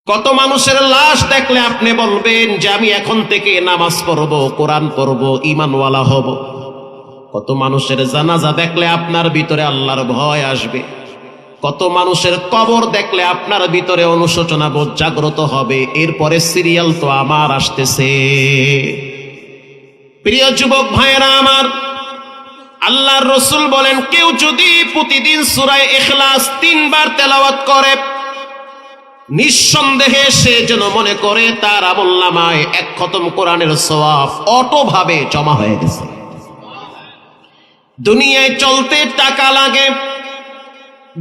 কত মানুষের লাশ দেখলে আপনি বলবেন যে আমি এখন থেকে নামাজ পড়ব, কোরআন পড়ব, ঈমানওয়ালা হব। কত মানুষের জানাজা দেখলে আপনার ভিতরে আল্লাহর ভয় আসবে। কত মানুষের কবর দেখলে আপনার ভিতরে অনুশোচনা বোধ জাগ্রত হবে। এরপরে সিরিয়াল তো আমার আসতেছে। প্রিয় যুবক ভাইয়েরা আমার, আল্লাহর রাসূল বলেন, কেউ যদি প্রতিদিন সূরা ইখলাস 3 বার তেলাওয়াত করে, নিঃসন্দেহে সে যেন মনে করে তার আমলনামায় 1 খতম কোরআনের সওয়াব অটোভাবে জমা হয়ে গেছে। দুনিয়ায় চলতে টাকা লাগে,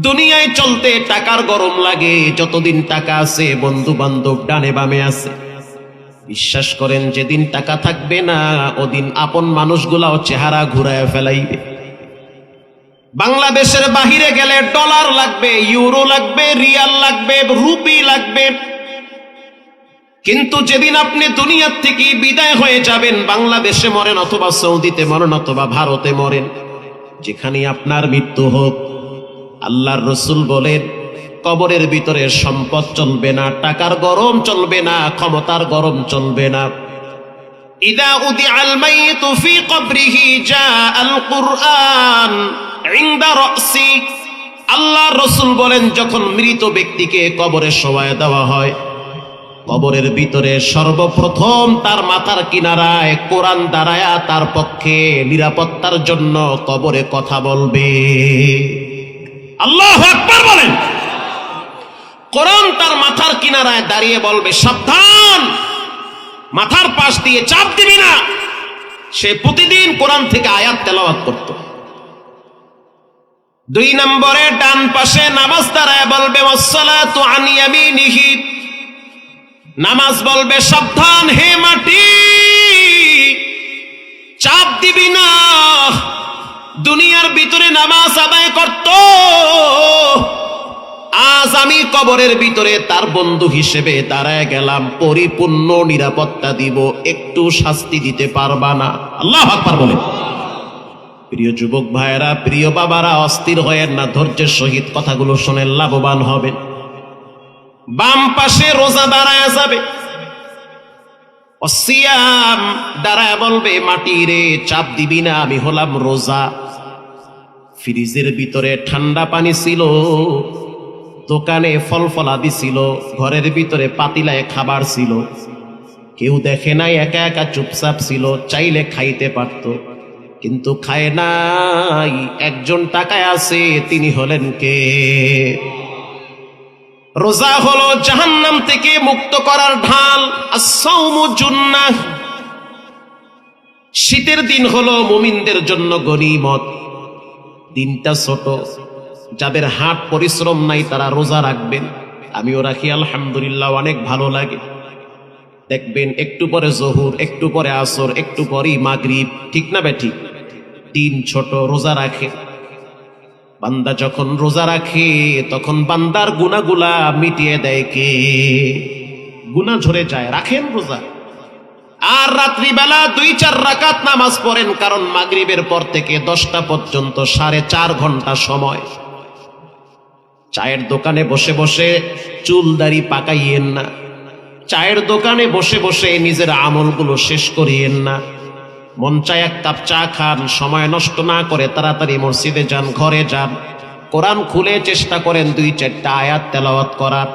দুনিয়ায় চলতে টাকার গরম লাগে। যতদিন টাকা আছে, বন্ধু বান্ধব ডানে বামে আছে। বিশ্বাস করেন, যেদিন টাকা থাকবে না, ওদিন আপন মানুষগুলাও চেহারা ঘুরায় ফেলাইবে। বাংলাদেশের বাহিরে গেলে ডলার লাগবে, ইউরো লাগবে, রিয়াল লাগবে, রুপি লাগবে। কিন্তু যেদিন আপনি দুনিয়ার থেকে বিদায় হয়ে যাবেন, বাংলাদেশে মরেন অথবা সৌদিতে মরেন অথবা ভারতে মরেন, যেখানে আপনার মৃত্যু হোক, আল্লাহর রাসূল বলেন, কবরের ভিতরে সম্পদ চলবে না, টাকার গরম চলবে না, ক্ষমতার গরম চলবে না। ইদা উদিআল মাইয়িতু ফি কবরিহি জাআল কুরআন ইনদা রাসি। আল্লাহর রাসূল বলেন, যখন মৃত ব্যক্তিকে কবরে শোয়ায় দেওয়া হয়, কবরের ভিতরে সর্বপ্রথম তার মাথার কিনারায় কোরআন দাঁড়ায়া তার পক্ষে নিরাপত্তার জন্য কবরে কথা বলবে। আল্লাহু আকবার বলেন। কোরআন তার মাথার কিনারায় দাঁড়িয়ে বলবে, সাবধান, মাথার পাশ দিয়ে চাপ দিবি না। সে প্রতিদিন কোরআন থেকে আয়াত তেলাওয়াত করত। 2 নম্বরে ডান পাশে নামাজ দাঁড়ায় বলবে, ওয়াসসালাতু আন ইয়ামিনিহি। নামাজ বলবে, সাবধান হে মাটি, চাপ দিবি না। দুনিয়ার ভিতরে নামাজ আদায় করত, আজ আমি কবরের ভিতরে তার বন্ধু হিসেবে দাঁড়ায় গেলাম, পরিপূর্ণ নিরাপত্তা দিব, একটু শাস্তি দিতে পারবা না। আল্লাহু আকবার বলেন। প্রিয় যুবক ভাইয়েরা, প্রিয় বাবারা, অস্থির হয়েন না, ধৈর্যের সহিত কথাগুলো শুনেন, লাভবান হবেন। বাম পাশে রোজা দাঁড়ায় যাবে, অসিয়াম দাঁড়ায় বলবে, মাটি রে, চাপ দিবি না, আমি হলাম রোজা। ফ্রিজের ভিতরে ঠান্ডা পানি ছিল, দোকানে ফল ফলাদি ছিল, ঘরের ভিতরে পাতিলায় খাবার ছিল, কেউ দেখে নাই, একা একা চুপচাপ ছিল, চাইলে খাইতে পারত, কিন্তু খায় নাই। একজন টাকায় আছে, তিনি হলেন কে? রোজা হলো জাহান্নাম থেকে মুক্ত করার ঢাল। আস-সাওমু জুন্নাহ। শীতের দিন হলো মুমিনদের জন্য গনিমত। দিনটা ছোট, যাদের হাট পরিশ্রম নাই তারা রোজা রাখবেন। আমিও রাখি, আলহামদুলিল্লাহ, অনেক ভালো লাগে। দেখবেন একটু পরে জোহর, একটু পরে আসর, একটু পরেই মাগরিব, ঠিক না বেঠিক? দিন ছোট, রোজা রাখে। বান্দা যখন রোজা রাখে, তখন বান্দার গুনাহগুলা মিটিয়ে দেয় কে? গুনাহ ঝরে যায়। রাখেন রোজা, আর রাত্রিবেলা 2-4 রাকাত নামাজ পড়েন, কারণ মাগরিবের পর থেকে 10টা পর্যন্ত 4.5 ঘন্টা সময়। চায়ের দোকানে বসে বসে চুল দাড়ি পাকাইয়েন না, চায়ের দোকানে বসে বসে নিজের আমলগুলো শেষ করিয়েন না। মন চায় 1 কাপ চা খান, সময় নষ্ট না করে তাড়াতাড়ি মসজিদে যান, ঘরে যান, কোরআন খুলে চেষ্টা করেন 2-4টা আয়াত তেলাওয়াত করার।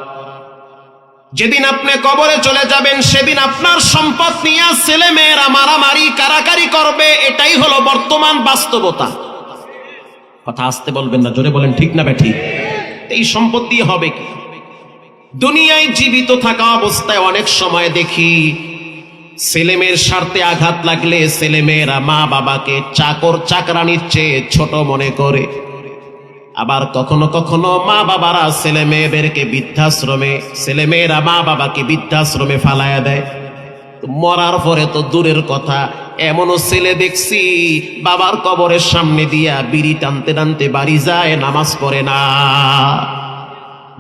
যেদিন আপনি কবরে চলে যাবেন, সেদিন আপনার সম্পদ নিয়ে ছেলে মেয়েরা মারামারি কারাকারি করবে। এটাই হলো বর্তমান বাস্তবতা। কথা আসতে বলবেন না, জোরে বলেন, ঠিক না বেঠিক? এই সম্পদ দিয়ে হবে কি? দুনিয়ায় জীবিত থাকা অবস্থায় অনেক সময় দেখি ছেলেমেয়ের স্বার্থে আঘাত লাগলে ছেলেমেয়েরা মা বাবাকে চাকর চাকরানির চেয়ে ছোট মনে করে। আবার কখনো কখনো মা বাবারা ছেলে মেয়েদেরকে বৃদ্ধাশ্রমে, ছেলে মেয়েরা মা বাবাকে বৃদ্ধাশ্রমে ফালায়া দেয়। মরার পরে তো দূরের কথা, এমনও ছেলে দেখছি বাবার কবরের সামনে দিয়া বিড়ি টানতে টানতে বাড়ি যায়, নামাজ পড়ে না।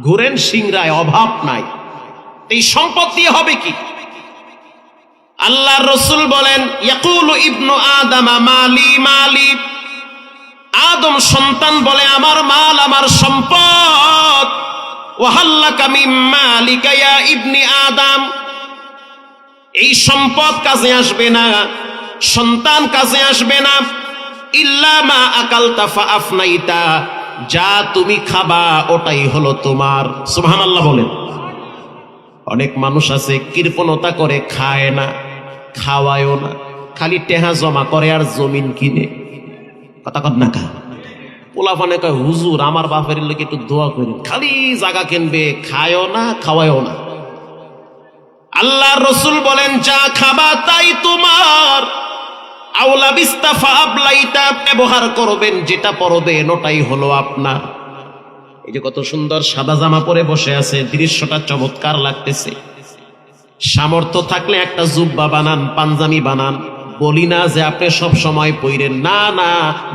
ঘুরেন সিংরায়, অভাব নাই। এই সম্পদ দিয়ে হবে কি? আল্লাহর রাসূল বলেন, ইয়াকুলু ইবনু আদামা মালি মালি। আদম সন্তান বলে, আমার মাল, আমার সম্পদ। ওয়াহাল্লাকা মিন মালিকা ইয়া ইবনি আদম, এই সম্পদ কাজে আসবে না, সন্তান কাজে আসবে না, ইল্লা মা আকালতা ফাআফনাইতা, যা তুমি খাবা ওটাই হলো তোমার। সুবহানাল্লাহ বলেন। অনেক মানুষ আছে কৃপণতা করে, খায় না, খাওয়ায়ও না, খালি টেহা জমা করে আর জমিন কিনে। কথা কত না কা পোলাপানে কয়, হুজুর আমার বাপের লোকে একটু দোয়া করি, খালি জায়গা কিনবে, খায়ও না, খাওয়ায়ও না। আল্লাহর রাসূল বলেন, যা খাবা তাই তোমার। আওলা বিস্তাফা আবলাইতা, ব্যবহার করবেন, যেটা পরবেন ওটাই হলো আপনার। এই যে কত সুন্দর সাদা জামা পরে বসে আছে, দৃশ্যটা চমৎকার লাগতেছে। সামর্থ্য থাকলে একটা জুব্বা বানান, পাঞ্জাবি বানান। বলি না যে আপনি সব সময় পইরেন, না না,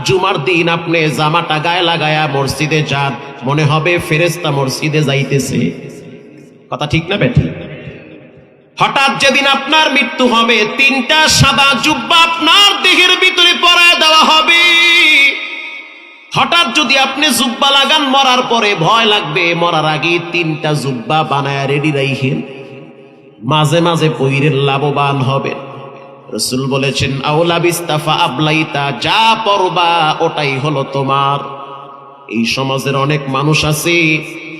জুমার দিন আপনি জামাটা গায়ে লাগায়া মসজিদে যান, মনে হবে ফেরেশতা মসজিদে যাইতেছে। কথা ঠিক না বেঠিক? হঠাৎ যেদিন আপনার মৃত্যু হবে, তিনটা সাদা জুব্বা আপনার দেহের ভিতরে পরায় দেওয়া হবে। হঠাৎ যদি আপনি জুব্বা লাগান, মরার পরে ভয় লাগবে, মরার আগে তিনটা জুব্বা বানায় রেডি রাইখেন, মাঝে মাঝে পইরের লাভবান হবেন। রাসূল বলেছেন, আওলা বিস্তাফা আবলাইতা, যা পরবা ওটাই হলো তোমার। এই সমাজের অনেক মানুষ আছে,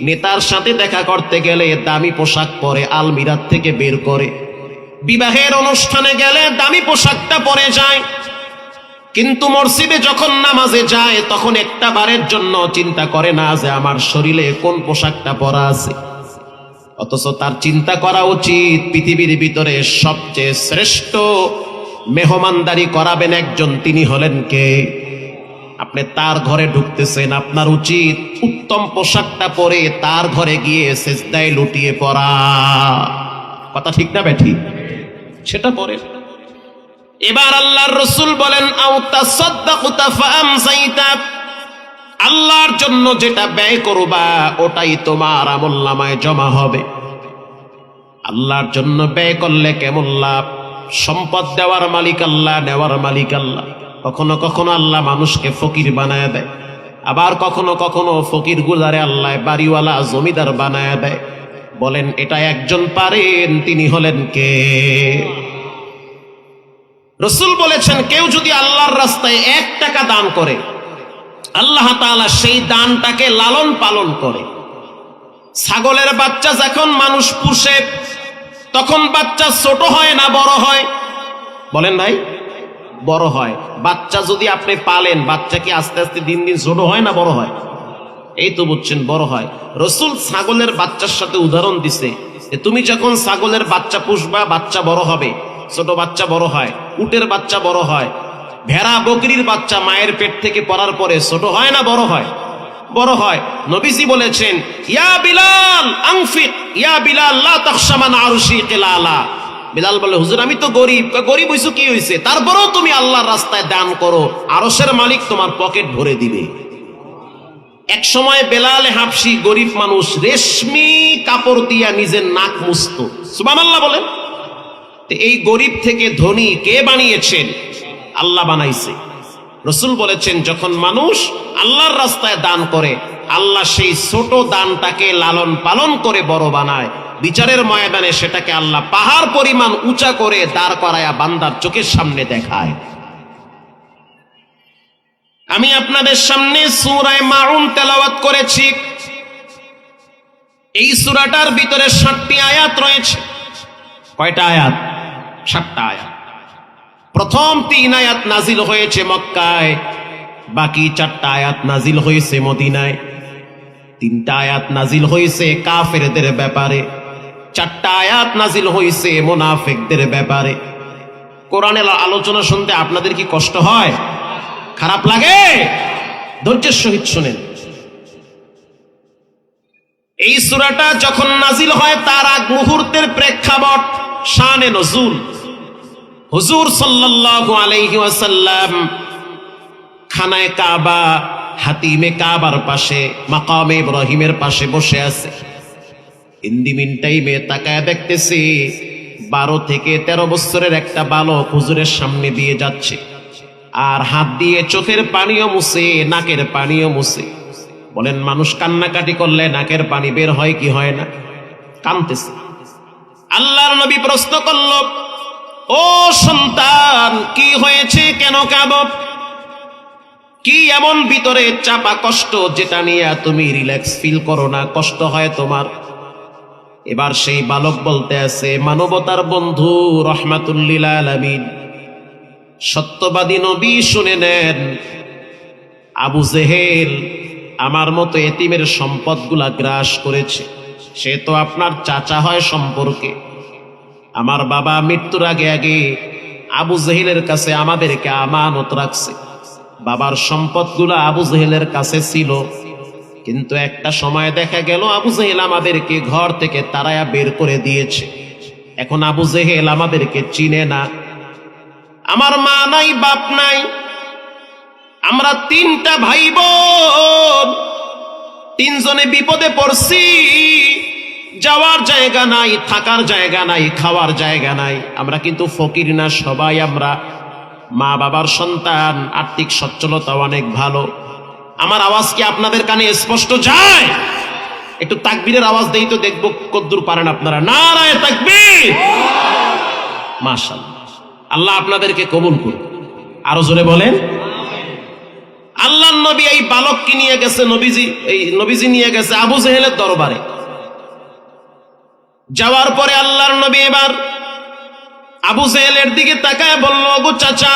নেতার সাথে দেখা করতে গেলে দামি পোশাক পরে আলমিরাত থেকে বের করে, বিবাহের অনুষ্ঠানে গেলে দামি পোশাকটা পরে যায়, কিন্তু মসজিদে যখন নামাজে যায় তখন একটা বারের জন্য চিন্তা করে না যে আমার শরীরে কোন পোশাকটা পরা আছে। অথচ তার চিন্তা করা উচিত, পৃথিবীর ভিতরে সবচেয়ে শ্রেষ্ঠ মেহমানদারি করাবেন একজন, তিনি হলেন কে? আপনি তার ঘরে ঢুকতেছেন, আপনার উচিত উত্তম পোশাকটা পরে তার ঘরে গিয়ে সেজদায় লুটিয়ে পড়া। কথা ঠিক না বেঠিক? সেটা পরে। এবার আল্লাহর রাসূল বলেন, আও তাসাদদাকুতা ফাআমসাইতা, আল্লাহর জন্য যেটা ব্যয় করবা ওটাই তোমার আমলনামায় জমা হবে। আল্লাহর জন্য ব্যয় করলে কেমন লাভ? সম্পদ দেওয়ার মালিক আল্লাহ, নেওয়ার মালিক আল্লাহ। কখনো কখনো আল্লাহ মানুষকে ফকির বানায় দেয়, আবার কখনো কখনো ফকির গুলারে আল্লাহ বাড়িওয়ালা, জমিদার বানায় দেয়। বলেন এটা একজন পারেন, তিনি হলেন কে? রাসূল বলেছেন, কেউ যদি আল্লাহর রাস্তায় 1 টাকা দান করে, আল্লাহ তাআলা সেই দানটাকে লালন পালন করে। ছাগলের বাচ্চা যখন মানুষ পুষে, তখন বাচ্চা ছোট হয় না বড় হয়? বলেন ভাই, বড় হয়। বাচ্চা যদি আপনি পালেন, বাচ্চা কি আস্তে আস্তে দিন দিন ছোট হয় না বড় হয়? এই তো বুঝছেন, বড় হয়। রাসূল ছাগলের বাচ্চার সাথে উদাহরণ দিছে, তুমি যখন ছাগলের বাচ্চা পুষবা, বাচ্চা বড় হবে, ছোট বাচ্চা বড় হয়, উটের বাচ্চা বড় হয়, ভেড়া বকরির বাচ্চা মায়ের পেট থেকে পড়ার পরে ছোট হয় না বড় হয়? বড় হয়। নবীজি বলেছেন, ইয়া বিলাল আনফিক, ইয়া বিলাল লা তাখশা মান আরশি কিলালা। বিলাল বলে, হুজুর আমি তো গরিব। গরিব হইছো কি হইছে, তারপরেও তুমি আল্লাহর রাস্তায় দান করো, আরশের মালিক তোমার পকেট ভরে দিবে। এক সময় বেলাল হাবশি, গরিব মানুষ, রেশমি কাপড় দিয়া নিজের নাক মুছতো। সুবহানাল্লাহ বলেন। এই গরিব থেকে ধনী কে বানিয়েছেন? আল্লাহ বানাইছে। রাসূল বলেছেন, যখন মানুষ আল্লাহর রাস্তায় দান করে, আল্লাহ সেই ছোট দানটাকে লালন পালন করে বড় বানায়। বিচারের ময়দানে সেটাকে আল্লাহ পাহাড় পরিমাণ উঁচা করে দাঁড় করায়া বান্দার চোখের সামনে দেখায়। আমি আপনাদের সামনে সূরা মাউন তেলাওয়াত করেছি। এই সূরাটার ভিতরে 7টি আয়াত রয়েছে। কয়টা আয়াত? 7টা আয়াত। প্রথম 3 আয়াত নাজিল হয়েছে মক্কায়, বাকি 4টা আয়াত নাজিল হয়েছে মদিনায়। 3টা আয়াত নাজিল হয়েছে কাফেরদের ব্যাপারে, 4টা আয়াত নাজিল হয়েছে মুনাফিকদের ব্যাপারে। কোরআনের আলোচনা শুনতে আপনাদের কি কষ্ট হয়? খারাপ লাগে? ধৈর্যের সহিত শুনেন। এই সূরাটা যখন নাজিল হয় তার আগ মুহূর্তের প্রেক্ষাপট, শানে নজুল। হুজুর সাল্লাল্লাহু আলাইহি ওয়াসাল্লাম খানায়ে কাবা, হাতিমে কাবার পাশে, মাকামে ইব্রাহিমের পাশে বসে আছে। ইন্দিমিন টাইমে তাকায় দেখতেছি 12 থেকে 13 বছরের একটা বালক হুজুরের সামনে দিয়ে যাচ্ছে, আর হাত দিয়ে চোখের পানিও মুছে, নাকের পানিও মুছে। বলেন মানুষ কান্নাকাটি করলে নাকের পানি বের হয় কি হয় না? কাঁদতেছে। আল্লাহর নবী প্রশ্ন করল, ও সন্তান, কি হয়েছে, কেন কাঁদো? কি এমন ভিতরে চাপা কষ্ট যেটা নিয়ে তুমি রিল্যাক্স ফিল করো না, কষ্ট হয় তোমার? এবার সেই বালক বলতে আছে, মানবতার বন্ধু রহমাতুল্লিল আলামিন, সত্যবাদী নবী, শুনে নেন, আবু জেহেল আমার মতো এতিমের সম্পদগুলা গ্রাস করেছে। সে তো আপনার চাচা হয় সম্পর্কে। আমার বাবা মৃত্যুর আগে আগে আবু জেহেলের কাছে আমাদেরকে আমানত রাখছে। বাবার সম্পদগুলো আবু জেহেলের কাছে ছিল, কিন্তু একটা সময় দেখা গেল আবু জেহেল আমাদেরকে ঘর থেকে তাড়ায়া বের করে দিয়েছে। এখন আবু জেহেল আমাদেরকে চিনে না। আমার মা নাই, বাপ নাই, আমরা তিনটা ভাই বোন, তিনজনে বিপদে পড়ছি। যাওয়ার জায়গা নাই, থাকার জায়গা নাই, খাওয়ার জায়গা নাই। আমরা কিন্তু ফকির না, সবাই আমরা মা বাবার সন্তান, আর্থিক সচ্ছলতা অনেক ভালো। আমার আওয়াজ কি আপনাদের কানে স্পষ্ট যায়? একটু তাকবীরের আওয়াজ দেই তো, দেখবো কদ্দুর পারেন আপনারা। নারায়ে তাকবীর! মাশাআল্লাহ, আল্লাহ আপনাদেরকে কবুল করুন। আরো জোরে বলেন। আল্লাহর নবী এই বালককে নিয়ে গেছে, নবীজি নিয়ে গেছে আবু জেহেলের দরবারে। যাওয়ার পরে আল্লাহর নবী এবার আবু জেহেলের দিকে তাকায় বলল, ওগো চাচা,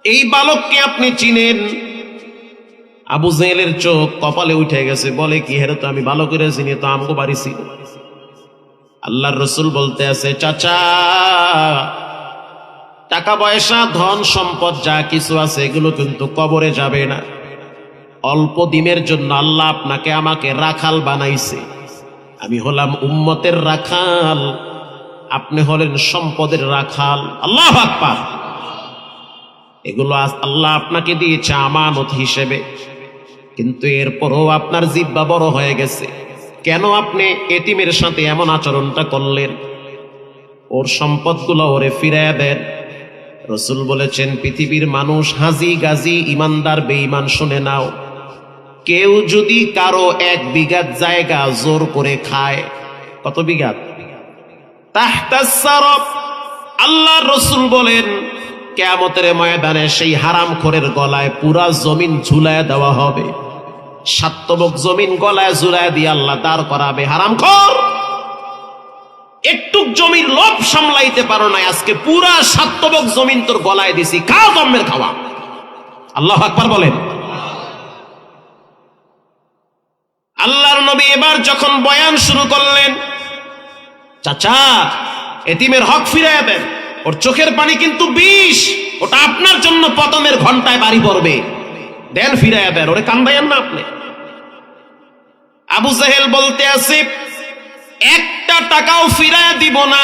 এই বালককে আপনি চিনেন? আবু জেহেলের চোখ কপালে উঠে গেছে, বলে কি, হেরে তো আমি ভালো করে চিনি, তো আমগো বাড়ি ছিল। আল্লাহর রসুল বলতে আছে, চাচা, টাকা পয়সা ধন সম্পদ যা কিছু আছে এগুলো কিন্তু কবরে যাবে না। অল্প দিনের জন্য আল্লাহ আপনাকে আমাকে রাখাল বানাইছে। আমি হলাম উম্মতের রাখাল, আপনি হলেন সম্পদের রাখাল। আল্লাহু আকবার! এগুলো আল্লাহ আপনাকে দিয়েছে আমানত হিসেবে, কিন্তু এরপরও আপনার জিহ্বা বড় হয়ে গেছে। কেন আপনি এতিমের সাথে এমন আচরণটা করলেন? ওর সম্পদগুলো ওরে ফিরাইয়া দেন। রসুল বলেছেন, পৃথিবীর মানুষ হাজি গাজি, ইমানদার বেঈমান, শুনে নাও, কেউ যদি কারো 1 বিঘা জায়গা জোর করে খায়, কত বিঘা? তাহতাস সারফ। আল্লাহর রসুল বলেন, কিয়ামতের ময়দানে সেই হারামখোরের গলায় পুরা জমিন ঝুলায় দেওয়া হবে। 7 তবক জমিন গলায় ঝুলায় দিয়ে আল্লাহ দাঁড় করাবে। হারামখোর, একটু জমির লোভ সামলাইতে পারো না, আজকে পুরা 7 তবক জমিন তোর গলায় দিছি, খাও জম্মের খাওয়া। আল্লাহু আকবার বলেন। আল্লাহর নবী এবার যখন বয়ান শুরু করলেন, চাচা, এতিমের হক ফিরাইয়া দেন, ওর চোখের পানি কিন্তু বিষ, ওটা আপনার জন্য পতনের ঘন্টায় বাড়ি পড়বে, দেন ফিরাইয়া দেন, ওরে কান্দাইয়েন না আপনি। আবু জেহেল বলতে আছে, 1 টাকাও ফিরাইয়া দিব না,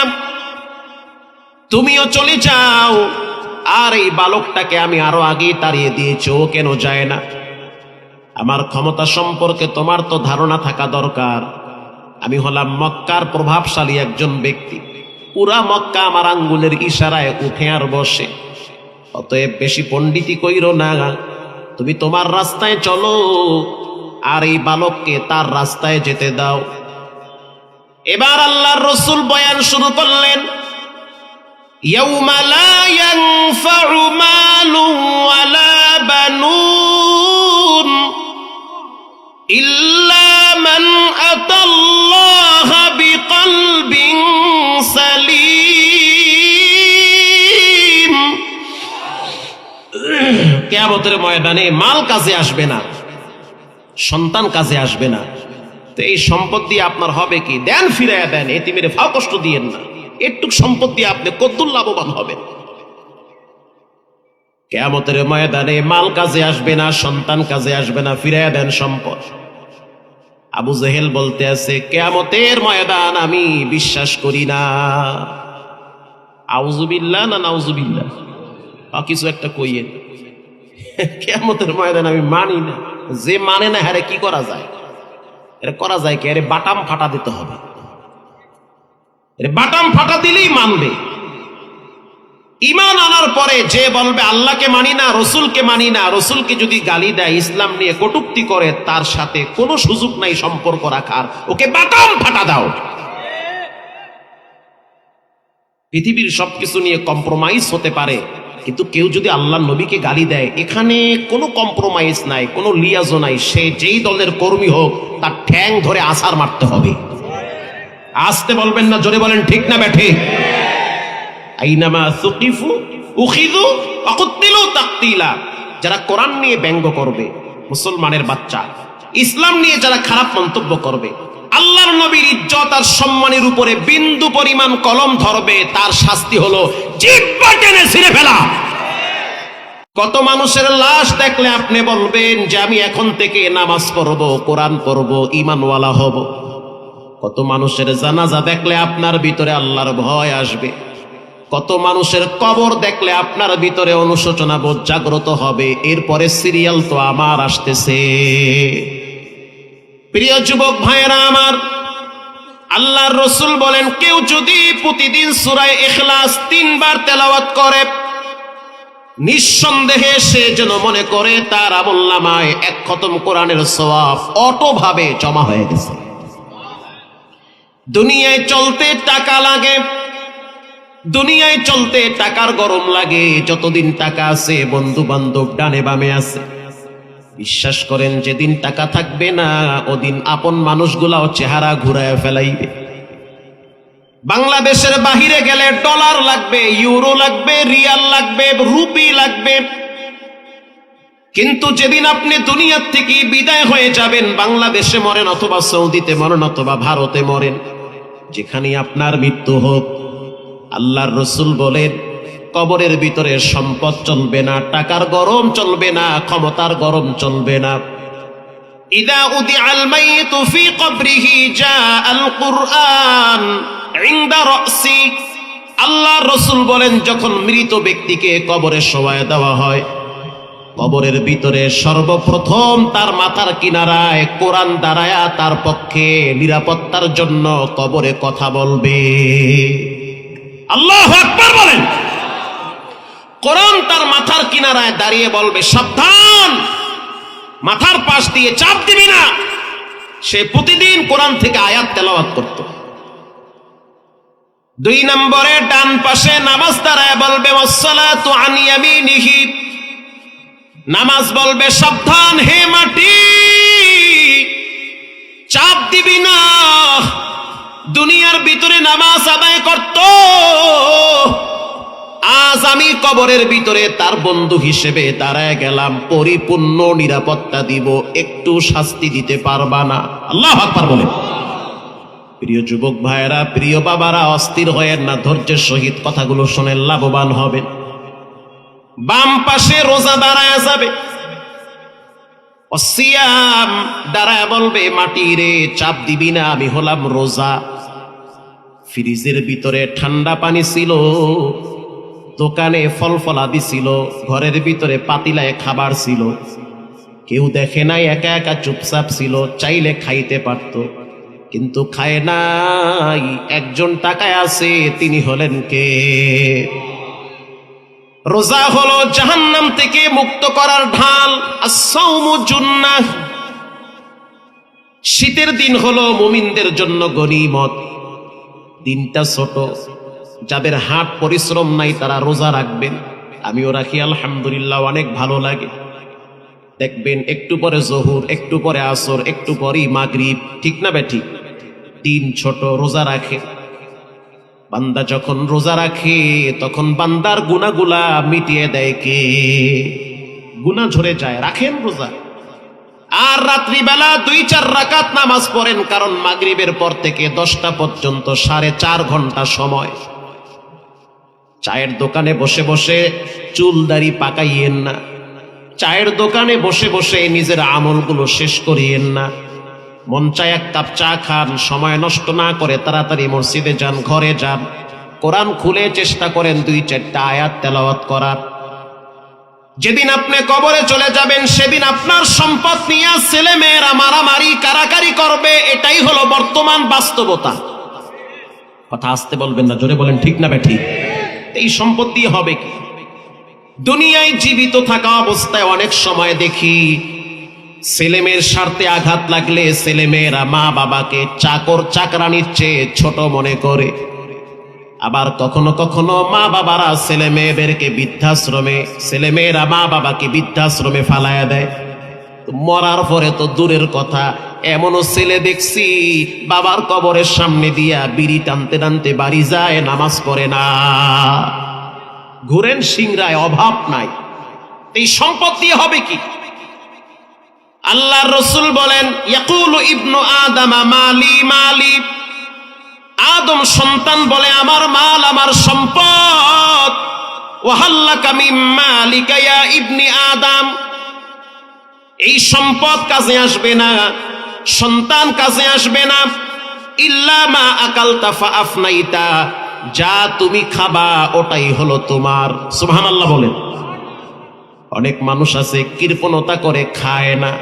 তুমিও চলে যাও। আর এই বালকটাকে আমি আরো আগে তাড়িয়ে দিয়েছি, ও কেন যায় না? আমার ক্ষমতা সম্পর্কে তোমার তো ধারণা থাকা দরকার। আমি হলাম মক্কার প্রভাবশালী একজন ব্যক্তি, পুরা মক্কা আমার আঙ্গুলের ইশারায় উঠে আর বসে। অতএব বেশি পণ্ডিতি কইরো না, তুমি তোমার রাস্তায় চলো, আর এই বালককে তার রাস্তায় যেতে দাও। এবার আল্লাহর রসুল বয়ান শুরু করলেন, ইয়াউমা লা ইয়ানফাউ মালু ওয়ালা বানুন ইল্লা মান আতাল্লাহা বিকলবিন সালিম। কিয়ামতের ময়দানে মাল কাজে আসবে না, সন্তান কাজে আসবে না। তো এই সম্পদ দিয়ে আপনার হবে কি? দেন, ফিরাইয়া দেন, এতিমের ফাও কষ্ট দিয়েন না। একটু সম্পদ দিয়ে আপনি কদ্দুর লাভবান হবেন। কিয়ামতের ময়দানে মাল কাজে আসবে না, সন্তান কাজে আসবে না, ফিরাইয়া দেন সম্পদ। আবু জেহেল বলতে আছে, কিয়ামতের ময়দান আমি বিশ্বাস করি না। আউযুবিল্লাহ না নাউযুবিল্লাহ, কিছু একটা কইয়েন। কিয়ামতের ময়দান আমি মানি না। যে মানে না, হ্যাঁ কি করা যায়? এটা করা যায় কি? আরে বাটাম ফাটা দিতে হবে, বাটাম ফাটা দিলেই মানবে। ঈমান আনার পরে যে বলবে আল্লাহকে মানি না, রসুলকে মানি না, রসুলকে যদি গালি দেয়, ইসলাম নিয়ে কটূক্তি করে, তার সাথে কোনো সুযোগ নাই সম্পর্ক রাখার, ওকে বাটাম ফাটা দাও। পৃথিবীর সবকিছু নিয়ে কম্প্রোমাইজ হতে পারে, কিন্তু কেউ যদি আল্লাহর নবীকে গালি দেয়, এখানে কোনো কম্প্রোমাইজ নাই, কোনো লিয়াজও নাই। সে যেই দলের কর্মী হোক, তার ঠ্যাং ধরে আছাড় মারতে হবে। আসতে বলবেন না, জোরে বলেন ঠিক না ব্যাঠে? আইনামা সুকিফু উখিযু ওয়া কুতিলু তাকতিলা। যারা কোরআন নিয়ে ব্যঙ্গ করবে, মুসলমানের বাচ্চা, ইসলাম নিয়ে যারা খারাপ মন্তব্য করবে, আল্লাহর নবীর ইজ্জত আর সম্মানের উপরে বিন্দু পরিমাণ কলম ধরবে, তার শাস্তি হলো জিহ্বা টেনে ছিঁড়ে ফেলা। কত মানুষের লাশ দেখলে আপনি বলবেন যে আমি এখন থেকে নামাজ পড়ব, কোরআন পড়ব, ঈমানওয়ালা হব। কত মানুষের জানাজা দেখলে আপনার ভিতরে আল্লাহর ভয় আসবে। কত মানুষের কবর দেখলে আপনার ভিতরে অনুশোচনা বোধ জাগ্রত হবে। এরপরে সিরিয়াল তো আমার আসতেছে। প্রিয় যুবক ভাইয়েরা আমার, আল্লাহর রাসূল বলেন, কেউ যদি প্রতিদিন সূরা ইখলাস 3 বার তেলাওয়াত করে, নিঃসন্দেহে সে যেন মনে করে তার আমলনামায় 1 খতম কোরআনের সওয়াব অটোভাবে জমা হয়ে গেছে। দুনিয়ায় চলতে টাকা লাগে, দুনিয়ায় চলতে টাকার গরম লাগে। যতদিন টাকা আছে, বন্ধু বান্ধব ডানে বামে আছে। বিশ্বাস করেন, যেদিন টাকা থাকবে না, ওদিন আপন মানুষগুলাও চেহারা ঘুরায় ফেলাইবে। বাংলাদেশের বাহিরে গেলে ডলার লাগবে, ইউরো লাগবে, রিয়াল লাগবে, রুপি লাগবে। কিন্তু যেদিন আপনি দুনিয়ার থেকে বিদায় হয়ে যাবেন, বাংলাদেশে মরেন অথবা সৌদিতে মরেন অথবা ভারতে মরেন, যেখানে আপনার মৃত্যু হোক, আল্লাহর রাসূল বলেন, কবরের ভিতরে সম্পদ চলবে না, টাকার গরম চলবে না, ক্ষমতার গরম চলবে না। ইদা উদিআল মাইয়িতু ফি কবরিহি জাআল কুরআন ইনদা রাসি। আল্লাহর রাসূল বলেন, যখন মৃত ব্যক্তিকে কবরে শোয়ায় দেওয়া হয়, কবরের ভিতরে সর্বপ্রথম তার মাথার কিনারায় কোরআন দাঁড়ায়া তার পক্ষে নিরাপত্তার জন্য কবরে কথা বলবে। আল্লাহু আকবার বলেন। কোরআন তার মাথার কিনারায় দাঁড়িয়ে বলবে, সাবধান, মাথার পাশ দিয়ে চাপ দিবি না। সে প্রতিদিন কোরআন থেকে আয়াত তেলাওয়াত করত। 2 নম্বরে ডান পাশে নামাজ দাঁড়ায় বলবে, ওয়াসসালাতু আন ইয়ামিনিহি। নামাজ বলবে, সাবধান হে মাটি, চাপ দিবি না। দুনিয়ার ভিতরে নামাজ আদায় করত, আজ আমি কবরের ভিতরে তার বন্ধু হিসেবে দাঁড়ায় গেলাম, পরিপূর্ণ নিরাপত্তা দিব, একটু শাস্তি দিতে পারবা না। আল্লাহু আকবার বলেন। প্রিয় যুবক ভাইয়েরা, প্রিয় বাবারা, অস্থির হয়েন না, ধৈর্যের সহিত কথাগুলো শুনে লাভবান হবেন। বাম পাশে রোজা দাঁড়ায় যাবে, অসিয়াম দাঁড়ায় বলবে, মাটি রে, চাপ দিবি না, আমি হলাম রোজা। ফ্রিজের ভিতরে ঠান্ডা পানি ছিল, দোকানে ফল ফলাদি ছিল, ঘরের ভিতরে পাতিলায় খাবার ছিল, কেউ দেখে নাই, একা একা চুপচাপ ছিল, চাইলে খাইতে পারত, কিন্তু খায় নাই। একজন তাকায় আছে, তিনি হলেন কে? রোজা হলো জাহান্নাম থেকে মুক্ত করার ঢাল। আস-সাওমু জুন্নাহ। শীতের দিন হলো মুমিনদের জন্য গনিমত। দিনটা ছোট, যাদের হাট পরিশ্রম নাই তারা রোজা রাখবেন। আমিও রাখি, আলহামদুলিল্লাহ, অনেক ভালো লাগে। দেখবেন একটু পরে জোহর, একটু পরে আসর, একটু পরেই মাগরিব, ঠিক না বেঠি? দিন ছোট, রোজা রাখে। বান্দা যখন রোজা রাখে, তখন বান্দার গুনাহগুলা মিটিয়ে দেয় কে? গুনাহ ঝরে যায়। রাখেন রোজা, আর রাত্রিবেলা 2-4 রাকাত নামাজ পড়েন, কারণ মাগরিবের পর থেকে 10টা পর্যন্ত 4.5 ঘন্টা সময়। চায়ের দোকানে বসে বসে চুল দাড়ি পাকাইয়েন না, চায়ের দোকানে বসে বসে নিজের আমলগুলো শেষ করিয়েন না। মন চায় 1 কাপ চা খান, সময় নষ্ট না করে তাড়াতাড়ি মসজিদে যান, ঘরে যান, কোরআন খুলে চেষ্টা করেন 2-4টা আয়াত তেলাওয়াত করার। যেদিন আপনি কবরে চলে যাবেন, সেদিন আপনার সম্পদ নিয়ে ছেলে মেয়েরা মারামারি কারাকারি করবে। এটাই হলো বর্তমান বাস্তবতা। কথা আসতে বলবেন না, জোরে বলেন ঠিক না বেঠি? এই সম্পদ দিয়ে হবে কি? দুনিয়ায় জীবিত থাকা অবস্থায় অনেক সময় দেখি ছেলেমেয়ের স্বার্থে আঘাত লাগলে ছেলেমেয়েরা মা বাবাকে চাকর চাকরানির চেয়ে ছোট মনে করে। আবার কখনো কখনো মা বাবারা ছেলে মেয়েদেরকে বৃদ্ধাশ্রমে, ছেলে মেয়েরা মা বাবাকে বৃদ্ধাশ্রমে ফালায়া দেয়। মরার পরে তো দূরের কথা, এমনও ছেলে দেখছি বাবার কবরের সামনে দিয়া বিড়ি টানতে টানতে বাড়ি যায়, নামাজ পড়ে না। ঘুরেন সিংরায়, অভাব নাই। এই সম্পদ দিয়ে হবে কি? আল্লাহর রাসূল বলেন, ইয়াকুলু ইবনু আদামা মালি মালি, আদম সন্তান বলে আমার মাল আমার সম্পদ। ওয়াহাল্লাকা মিম মালিকা ইয়া ইবনি আদম, এই সম্পদ কাজে আসবে না, সন্তান কাজে আসবে না, ইল্লা মা আকালতা ফাআফনাইতা, যা তুমি খাবা ওটাই হলো তোমার। সুবহানাল্লাহ বলেন। অনেক মানুষ আছে কৃপণতা করে, খায় না,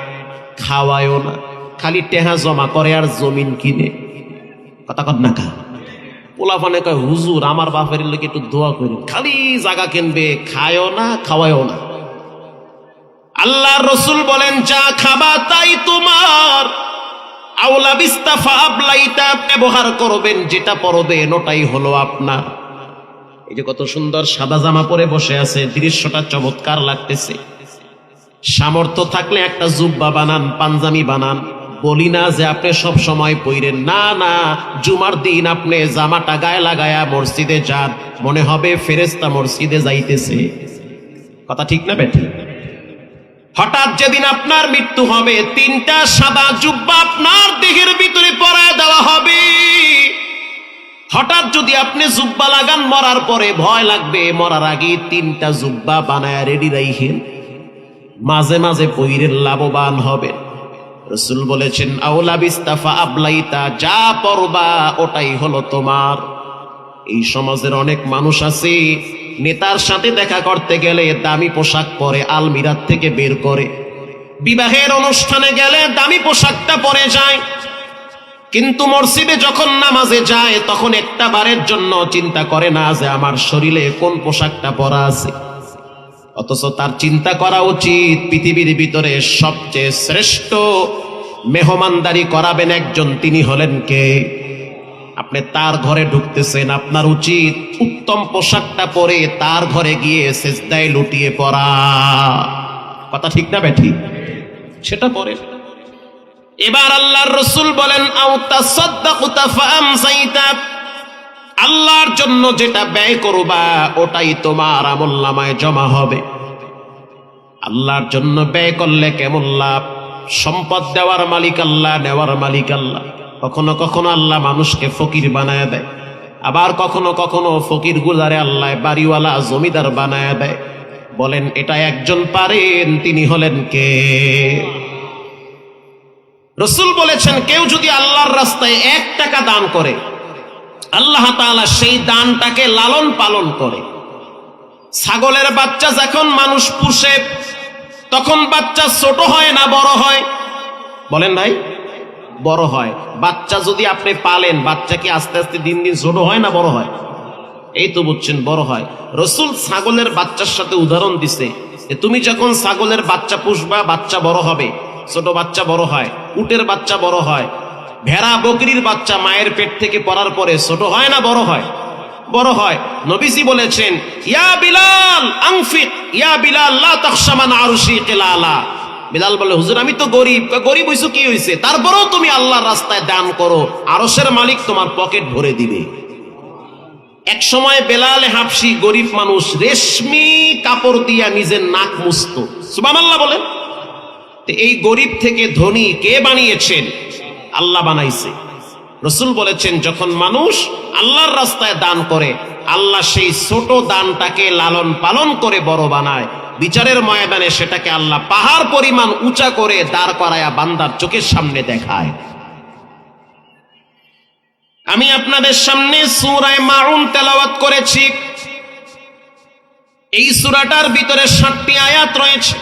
খাওয়ায়ও না, খালি টেহা জমা করে আর জমিন কিনে। কথা কর না কা পোলাপানে কয়, হুজুর আমার বাপের লোক একটু দোয়া করি, খালি জায়গা কিনবে, খায়ও না খাওয়ায়ও না। আল্লাহর রাসূল বলেন, যা খাবা তাই তোমার। আওলা বিস্তাফা আবলাইতা, ব্যবহার করবেন, যেটা পরবেন ওটাই হলো আপনার। এই যে কত সুন্দর সাদা জামা পরে বসে আছে, দৃশ্যটা চমৎকার লাগতেছে। সামর্থ্য থাকলে একটা জুব্বা বানান, পাঞ্জাবি বানান। বলি না যে আপনি সব সময় পইরেন, না না, জুমার দিন আপনি জামাটা গায়ে লাগায়া মসজিদে যান, মনে হবে ফেরেশতা মসজিদে যাইতেছে। কথা ঠিক না বেঠিক? হঠাৎ যেদিন আপনার মৃত্যু হবে, তিনটা সাদা জুব্বা আপনার দেহের ভিতরে পরায় দেওয়া হবে। হঠাৎ যদি আপনি জুব্বা লাগান, মরার পরে ভয় লাগবে, মরার আগে তিনটা জুব্বা বানায় রেডি রাখেন, মাঝে মাঝে পইরেন, লাভবান হবেন। রাসূল বলেছেন, আওলা বিস্তাফা আবলাইতা, যা পরবা ওটাই হলো তোমার। এই সমাজের অনেক মানুষ আছে, নেতার সাথে দেখা করতে গেলে দামি পোশাক পরে আলমিরাত থেকে বের করে, বিবাহের অনুষ্ঠানে গেলে দামি পোশাকটা পরে যায়, কিন্তু মসজিদে যখন নামাজে যায় তখন একটা বারের জন্য চিন্তা করে না যে আমার শরীরে কোন পোশাকটা পরা আছে। অথচ তার চিন্তা করা উচিত, পৃথিবীর ভিতরে সবচেয়ে শ্রেষ্ঠ মেহমানদারি করাবেন একজন, তিনি হলেন কে? আপনি তার ঘরে ঢুকতেছেন, আপনার উচিত উত্তম পোশাকটা পরে তার ঘরে গিয়ে সেজদায় লুটিয়ে পড়া। কথা ঠিক না বেঠিক? সেটা পরে। এবার আল্লাহর রাসূল বলেন, আও তাসাদদাকুতা ফাআমসাইতা, আল্লাহর জন্য যেটা ব্যয় করবা ওটাই তোমার আমলনামায় জমা হবে। আল্লাহর জন্য ব্যয় করলে কেমন লাভ? সম্পদ দেওয়ার মালিক আল্লাহ, নেওয়ার মালিক আল্লাহ। কখনো কখনো আল্লাহ মানুষকে ফকির বানায় দেয়, আবার কখনো কখনো ফকির গুজারে আল্লাহ বাড়িওয়ালা জমিদার বানায় দেয়। বলেন এটা একজন পারেন, তিনি হলেন কে? রাসূল বলেছেন, কেউ যদি আল্লাহর রাস্তায় 1 টাকা দান করে, আল্লাহ তাআলা সেই দানটাকে লালন পালন করে। ছাগলের বাচ্চা যখন মানুষ পুষে, তখন বাচ্চা ছোট হয় না বড় হয়? বলেন ভাই, বড় হয়। বাচ্চা যদি আপনি পালেন, বাচ্চা কি আস্তে আস্তে দিন দিন ছোট হয় না বড় হয়? এই তো বুঝছেন, বড় হয়। রাসূল ছাগলের বাচ্চার সাথে উদাহরণ দিছে যে তুমি যখন ছাগলের বাচ্চা পুষবা, বাচ্চা বড় হবে, ছোট বাচ্চা বড় হয়, উটের বাচ্চা বড় হয়, ভেড়া বকরির বাচ্চা মায়ের পেট থেকে পড়ার পরে ছোট হয় না বড় হয়? বড় হয়। নবীজি বলেছেন, ইয়া বিলাল আনফিক, ইয়া বিলাল লা তাখশা মান আরশি কিলালা। বিলাল বলে, হুজুর আমি তো গরিব। গরিব হইছো কি হইছে, তারপরেও তুমি আল্লাহর রাস্তায় দান করো, আরশের মালিক তোমার পকেট ভরে দিবে। এক সময় বেলাল হাবশি, গরিব মানুষ, রেশমি কাপড় দিয়া নিজের নাক মুছতো। সুবহানাল্লাহ বলেন। এই গরিব থেকে ধনী কে বানিয়েছেন? আল্লাহ বানাইছে। রাসূল বলেছেন, যখন মানুষ আল্লাহর রাস্তায় দান করে, আল্লাহ সেই ছোট দানটাকে লালন পালন করে বড় বানায়। বিচারের ময়দানে সেটাকে আল্লাহ পাহাড় পরিমাণ উঁচা করে দাঁড় করায়া বান্দার চোখের সামনে দেখায়। আমি আপনাদের সামনে সূরা মাউন তেলাওয়াত করেছি। এই সূরাটার ভিতরে 7টি আয়াত রয়েছে।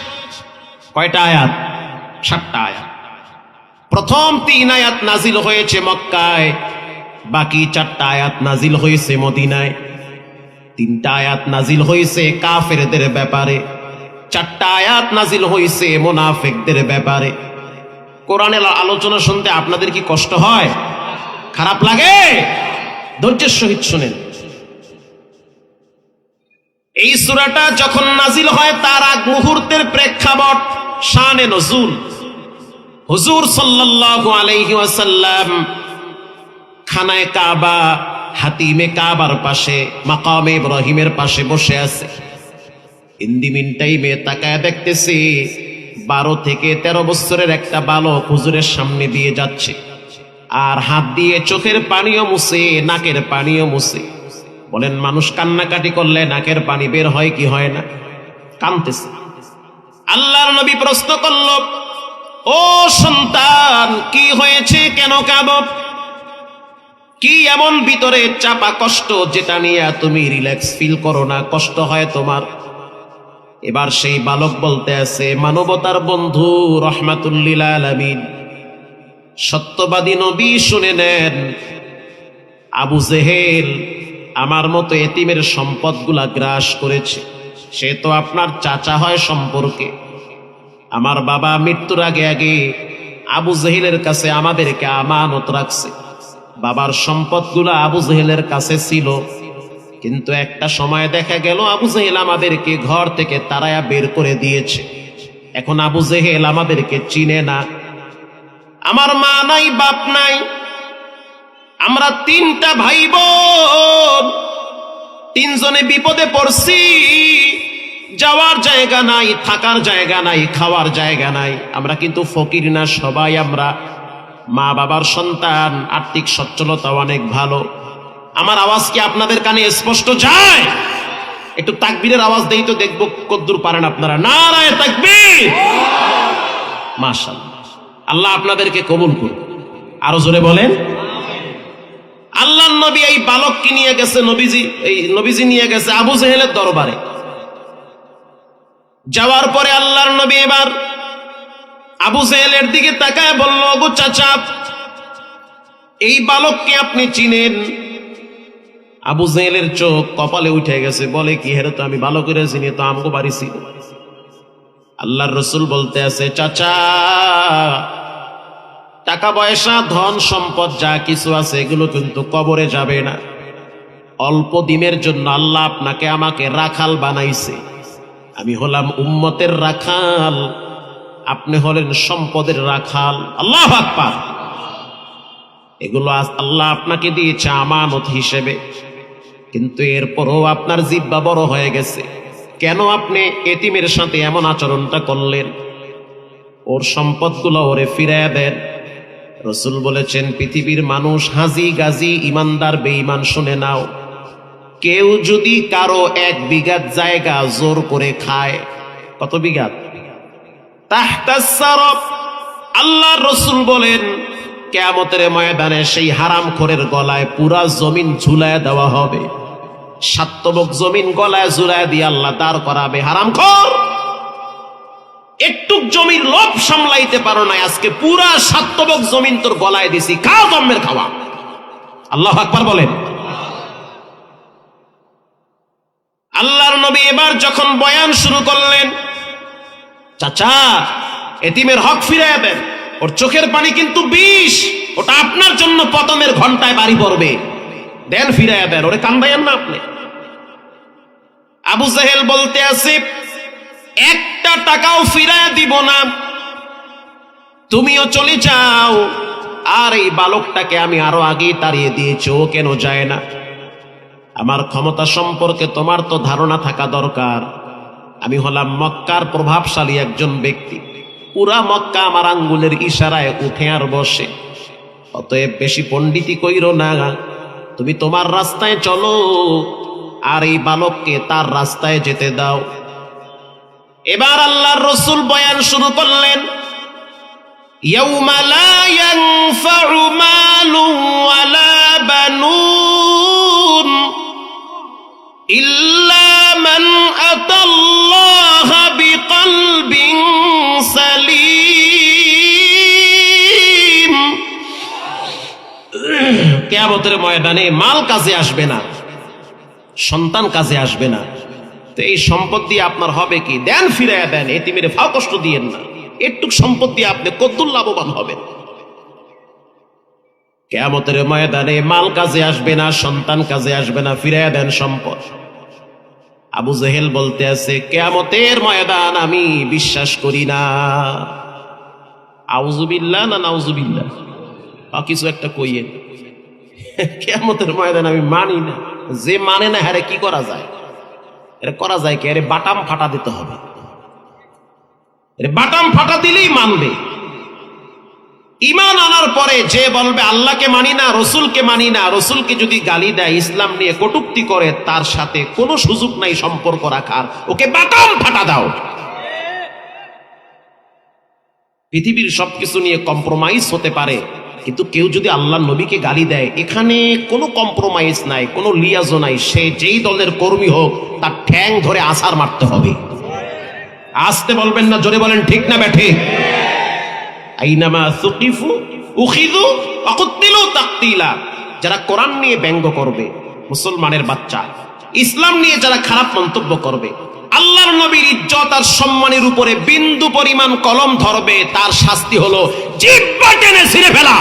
কয়টা আয়াত? 7টা আয়াত। প্রথম 3 আয়াত নাজিল হয়েছে মক্কায়, বাকি 4টা আয়াত নাজিল হয়েছে মদিনায়। তিনটা আয়াত নাজিল হয়েছে কাফেরদের ব্যাপারে, চারটা আয়াত নাজিল হয়েছে মুনাফিকদের ব্যাপারে। কোরআনের আলোচনা শুনতে আপনাদের কি কষ্ট হয়, খারাপ লাগে? ধৈর্যের সহিত শুনেন। এই সূরাটা যখন নাজিল হয় তার আগ মুহূর্তের প্রেক্ষাপট, শানে নজুল। হুজুর সাল্লাল্লাহু আলাইহি ওয়াসাল্লাম খানায়ে কাবা, হাতিমে কাবার পাশে, মাকামে ইব্রাহিমের পাশে বসে আছে। ইন মিন টাইমে তাকায় দেখতেছি 12 থেকে 13 বছরের একটা বালক হুজুরের সামনে দিয়ে যাচ্ছে, আর হাত দিয়ে চোখের পানিও মুছে, নাকের পানিও মুছে। বলেন, মানুষ কান্নাকাটি করলে নাকের পানি বের হয় কি হয় না? কাঁদতেছে। আল্লাহর নবী প্রশ্ন করল, ও সন্তান, কি হয়েছে, কেন কাঁদো? কি এমন ভিতরে চাপা কষ্ট যেটা নিয়ে তুমি রিল্যাক্স ফিল করো না, কষ্ট হয় তোমার? এবার সেই বালক বলতে আছে, মানবতার বন্ধু রহমাতুল লিল আলামিন, সত্যবাদী নবী, শুনে নেন, আবু জেহেল আমার মতো এতিমের সম্পদগুলা গ্রাস করেছে। সে তো আপনার চাচা হয় সম্পর্কে। আমার বাবা মৃত্যুর আগে আগে আবু জেহেলের কাছে আমাদেরকে আমানত রাখছে। বাবার সম্পদগুলো আবু জেহেলের কাছে ছিল, কিন্তু একটা সময় দেখা গেল আবু জেহেল আমাদেরকে ঘর থেকে তাড়ায়া বের করে দিয়েছে। এখন আবু জেহেল আমাদেরকে চিনে না। আমার মা নাই, বাপ নাই, আমরা 3টা ভাই বোন, 3 জনে বিপদে পড়ছি। যাওয়ার জায়গা নাই, থাকার জায়গা নাই, খাওয়ার জায়গা নাই। আমরা কিন্তু ফকির না, সবাই আমরা মা বাবার সন্তান, আর্থিক সচ্ছলতা অনেক ভালো। আমার আওয়াজ কি আপনাদের কানে স্পষ্ট যায়? একটু তাকবীরের আওয়াজ দেই তো দেখবো কদ্দুর পারেন আপনারা। নারায়ে তাকবীর! মাশাআল্লাহ, আল্লাহ আপনাদেরকে কবুল করুন। আরো জোরে বলেন। আল্লাহর নবী এই বালককে নিয়ে গেছে, নবীজি নিয়ে গেছে আবু জেহেলের দরবারে। যাওয়ার পরে আল্লাহর নবী এবার আবু জেহেলের দিকে তাকায় বলল, গো চাচা, এই বালককে আপনি চিনেন? আবু জেহেলের চোখ কপালে উঠে গেছে, বলে কি, হেরে তো আমি ভালো করে চিনি, তো আমগো বাড়ি ছিল। আল্লাহর রাসূল বলতে আছে, চাচা, টাকা পয়সা ধন সম্পদ যা কিছু আছে এগুলো কিন্তু কবরে যাবে না। অল্প দিনের জন্য আল্লাহ আপনাকে আমাকে রাখাল বানাইছে। আমি হলাম উম্মতের রাখাল, আপনি হলেন সম্পদের রাখাল। আল্লাহু আকবার! এগুলো আল্লাহ আপনাকে দিয়েছে আমানত হিসেবে, কিন্তু এরপরও আপনার জিহ্বা বড় হয়ে গেছে। কেন আপনি এতিমের সাথে এমন আচরণটা করলেন? ওর সম্পদগুলো ওরে ফিরাইয়া দেন। রাসূল বলেছেন, পৃথিবীর মানুষ হাজি গাজী, ইমানদার বেঈমান, শুনে নাও, কেউ যদি কারো 1 বিঘা জায়গা জোর করে খায়, কত বিঘা? তাহতাস সারব। আল্লাহর রাসূল বলেন, কিয়ামতের ময়দানে সেই হারামখোরের গলায় পুরা জমিন ঝুলায় দেওয়া হবে। 7 তবক জমিন গলায় ঝুলায় দিয়ে আল্লাহ দাঁড় করাবে। হারামখোর, একটু জমির লোভ সামলাইতে পারো না, আজকে পুরা 7 তবক জমিন তোর গলায় দিছি, খাও জম্মের খাওয়া। আল্লাহু আকবার বলেন। আল্লাহর নবী এবার যখন বয়ান শুরু করলেন, চাচা, এতিমের হক ফিরাইয়া দেন, ওর চোখের পানি কিন্তু বিষ, ওটা আপনার জন্য পতনের ঘন্টায় বাড়ি পড়বে, দেন, ফিরাইয়া দেন, ওরে কান্দাইয়েন না আপনি। আবু জেহেল বলতে আছে, 1টা টাকাও ফিরাইয়া দিব না, তুমিও চলে যাও। আর এই বালকটাকে আমি আরো আগেই তাড়িয়ে দিয়েছি, ও কেন যায় না? আমার ক্ষমতা সম্পর্কে তোমার তো ধারণা থাকা দরকার। আমি হলাম মক্কার প্রভাবশালী একজন ব্যক্তি, পুরা মক্কা আমার আঙ্গুলের ইশারায় উঠে আর বসে। অতএব বেশি পণ্ডিতি কইরো না, তুমি তোমার রাস্তায় চলো, আর এই বালককে তার রাস্তায় যেতে দাও। এবার আল্লাহর রাসূল বয়ান শুরু করলেন, ইয়াউমা লা ইয়ানফাউ মালু ওয়ালা বানুন ইল্লা মান আতাল্লাহা বিকলবিন সালিম। কিয়ামতের ময়দানে মাল কাজে আসবে না, সন্তান কাজে আসবে না। তো এই সম্পদ দিয়ে আপনার হবে কি? দেন, ফিরাইয়া দেন, এতিমের ফাও কষ্ট দিয়েন না। একটুক সম্পদ দিয়ে আপনি কদ্দুর লাভবান হবেন। কিয়ামতের ময়দানে মাল কাজে আসবে না, সন্তান কাজে আসবে না, ফিরাইয়া দেন সম্পদ। আবু জেহেল বলতে আছে কিয়ামতের ময়দান আমি বিশ্বাস করি না। আউযুবিল্লাহ না নাউযুবিল্লাহ, কিছু একটা কইয়েন। কিয়ামতের ময়দান আমি মানি না। যে মানে না হ্যাঁ কি করা যায়? এটা করা যায় কি? আরে বাটাম ফাটা দিতে হবে। বাটাম ফাটা দিলেই মানবে। ঈমান আনার পরে যে বলবে আল্লাহকে মানি না, রসুলকে মানি না, রসুলকে যদি গালি দেয়, ইসলাম নিয়ে কটূক্তি করে, তার সাথে কোনো সুযোগ নাই সম্পর্ক রাখার। ওকে বাটাম ফাটা দাও। পৃথিবীর সবকিছু নিয়ে কম্প্রোমাইজ হতে পারে, কিন্তু কেউ যদি আল্লাহর নবীকে গালি দেয়, এখানে কোনো কম্প্রোমাইজ নাই, কোনো লিয়াজও নাই। সে যেই দলের কর্মী হোক, তার ঠ্যাং ধরে আছাড় মারতে হবে। আসতে বলবেন না, জোরে বলেন ঠিক না ব্যাঠিক? আইনামা সুকিফু উখিযু ওয়া কুতিলু তাকতিলা। যারা কোরআন নিয়ে ব্যঙ্গ করবে, মুসলমানের বাচ্চা, ইসলাম নিয়ে যারা খারাপ মন্তব্য করবে, আল্লাহর নবীর ইজ্জত আর সম্মানের উপরে বিন্দু পরিমাণ কলম ধরবে, তার শাস্তি হলো জিহ্বা টেনে ছিঁড়ে ফেলা।